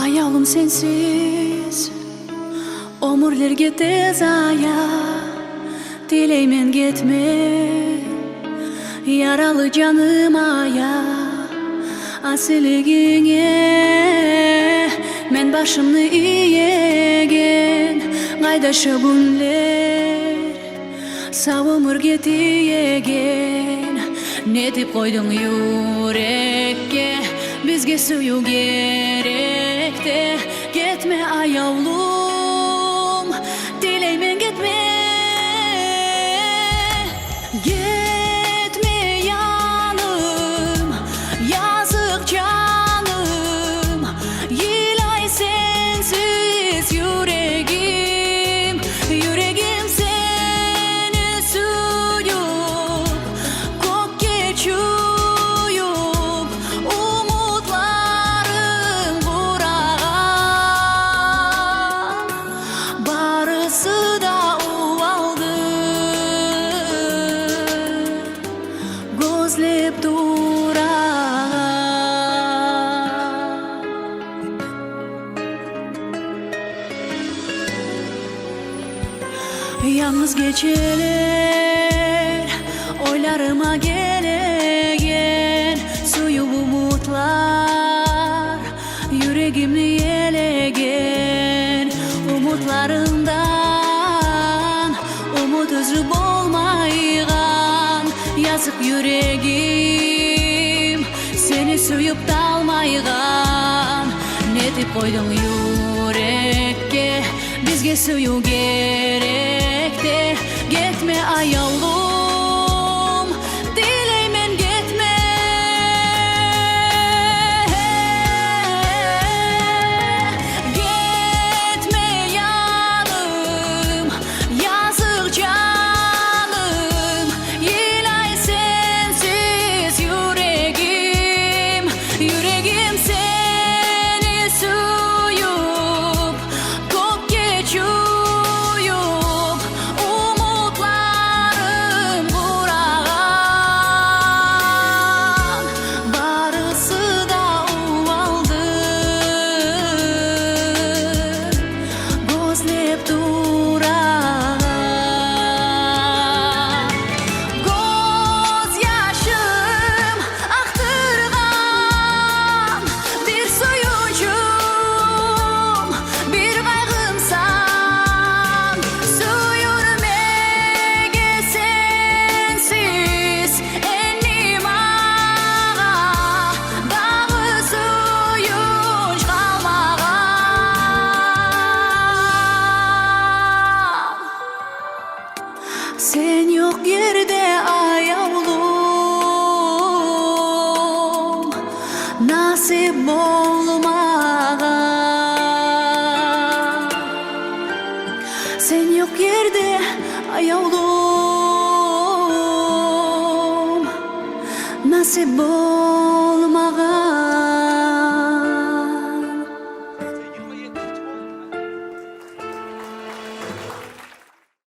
Ayağım sensiz ömürlerge tez aya. Dileymen gitme yaralı canım aya. Asiligine men başımны iyegen. Qaydaşı günler sağ ömürge tiyegen. Ne dip koydun yürekке, bizge suyu gerek de. Gitme ayavlum, dileymen gitme. Gitme yanım, yazık canım. Yılay sensiz yüreğim, yüreğim seni suyup, kok geçuyup, umutlarım burağan. Barısı da uvaldı, gözlep durar. Yalnız geceler oylarıma gelegen. Suyu umutlar yüreğimni yelegen. Umutlarımdan umut üzüp olmaygan. Yazık yüreğim seni suyup dalmaygan. Ne dip koydun yürekке, bizge suyu gerek de. Gitme ayavlum, dileymen gitme. Gitme yanım, yazık canım. Yılay sensiz yüreğim, yüreğim seni suyup, kok geçuyup, umutlarım burağan. Barısı da uvaldı, gözlep durar. Göz yaşım aktırgan bir suyucum, bir kaygımsan. Su yürümege sensiz ennim ağa. Dağı suyuş kalmagan. Sen yok yerde ayavlum, nasip olmagan. Sen yok yerde ayavlum, nasip olmagan.